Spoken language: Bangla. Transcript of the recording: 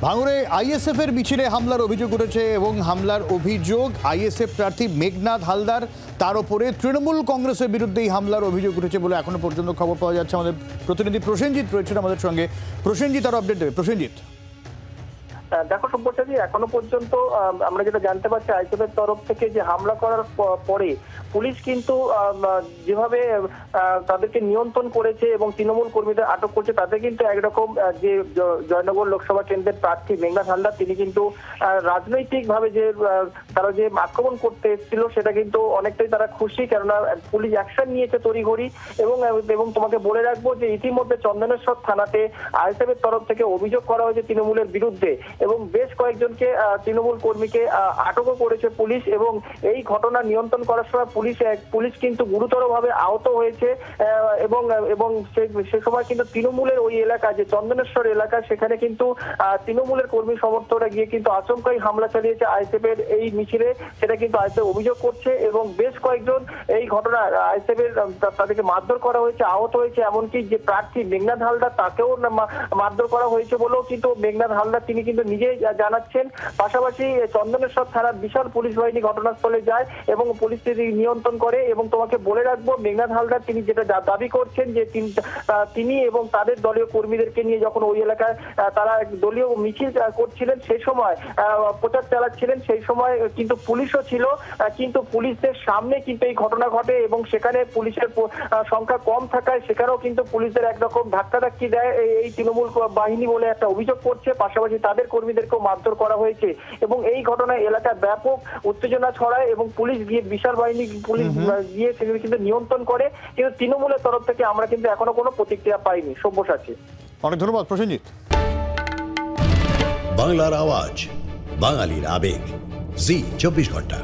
ভাঙড়ে আইএসএফ এর মিছিলে হামলার অভিযোগ উঠেছে এবং হামলার অভিযোগ আইএসএফ প্রার্থী মেঘনাথ হালদার, তার উপরে তৃণমূল কংগ্রেসের বিরুদ্ধে হামলার অভিযোগ উঠেছে বলে এখনো পর্যন্ত খবর পাওয়া যাচ্ছে। আমাদের প্রতিনিধি প্রসেনজিৎ রয়েছেন আমাদের সঙ্গে। প্রসেনজিৎ আরো আপডেট দেবে। প্রসেনজিৎ, দেখো সব্যসাচী, এখনো পর্যন্ত আমরা যেটা জানতে পারছি আইএসএফ এর তরফ থেকে যে হামলা করার পরে পুলিশ কিন্তু যেভাবে তাদেরকে নিয়ন্ত্রণ করেছে এবং তৃণমূল কর্মীদের আটক করছে, তাতে কিন্তু একরকম যে জয়নগর লোকসভা কেন্দ্রের প্রার্থী মেঘনাথ হালদার তিনি কিন্তু রাজনৈতিক ভাবে যে তারা যে আক্রমণ করতে এসেছিল সেটা কিন্তু অনেকটাই তারা খুশি, কেননা পুলিশ অ্যাকশন নিয়েছে তড়িঘড়ি। এবং তোমাকে বলে রাখবো যে ইতিমধ্যে চন্দনেশ্বর থানাতে আইএসএফ এর তরফ থেকে অভিযোগ করা হয়েছে তৃণমূলের বিরুদ্ধে এবং বেশ কয়েকজনকে তৃণমূল কর্মীকে আটকও করেছে পুলিশ। এবং এই ঘটনা নিয়ন্ত্রণ করার সময় পুলিশ কিন্তু গুরুতরভাবে আহত হয়েছে এবং সে সময় কিন্তু তৃণমূলের ওই এলাকা যে চন্দনেশ্বর এলাকা, সেখানে কিন্তু তৃণমূলের কর্মী সমর্থকরা গিয়ে কিন্তু আচমকাই হামলা চালিয়েছে আইএসএফ এর এই মিছিলে, সেটা কিন্তু আইএসএফ অভিযোগ করছে। এবং বেশ কয়েকজন এই ঘটনা আইএসএফ এর তাদেরকে মারধর করা হয়েছে, আহত হয়েছে, এমনকি যে প্রার্থী মেঘনাথ হালদার তাকেও মারধর করা হয়েছে বলেও কিন্তু মেঘনাথ হালদার তিনি কিন্তু নিজেই জানাচ্ছেন। পাশাপাশি চন্দনেশ্বর থানার বিশাল পুলিশ বাহিনী ঘটনাস্থলে যায় এবং পরিস্থিতি নিয়ন্ত্রণ করে। এবং তোমাকে বলে রাখবো মেঘনাথ হালদার তিনি যেটা দাবি করছেন যে তিনি এবং তাদের দলীয় কর্মীদেরকে নিয়ে যখন ওই এলাকায় তারা দলীয় মিছিল করছিলেন, সেই সময় প্রচার চালাচ্ছিলেন, সেই সময় কিন্তু পুলিশও ছিল, কিন্তু পুলিশদের সামনে কিন্তু এই ঘটনা ঘটে এবং সেখানে পুলিশের সংখ্যা কম থাকায় সেখানেও কিন্তু পুলিশদের একরকম ধাক্কাধাক্কি দেয় এই তৃণমূল বাহিনী বলে একটা অভিযোগ করছে। পাশাপাশি তাদের কর্মীদেরকেও মারধর করা হয়েছে এবং এই ঘটনায় এলাকায় ব্যাপক উত্তেজনা ছড়ায় এবং পুলিশ গিয়ে বিশাল বাহিনী পুলিশ গিয়ে সেগুলো কিন্তু নিয়ন্ত্রণ করে। কিন্তু তৃণমূলের তরফ থেকে আমরা কিন্তু এখনো কোনো প্রতিক্রিয়া পাইনি। সব্যসাচী, অনেক ধন্যবাদ প্রসেনজিৎ। বাংলার আওয়াজ, বাঙালির আবেগ, জি 24 ঘন্টা।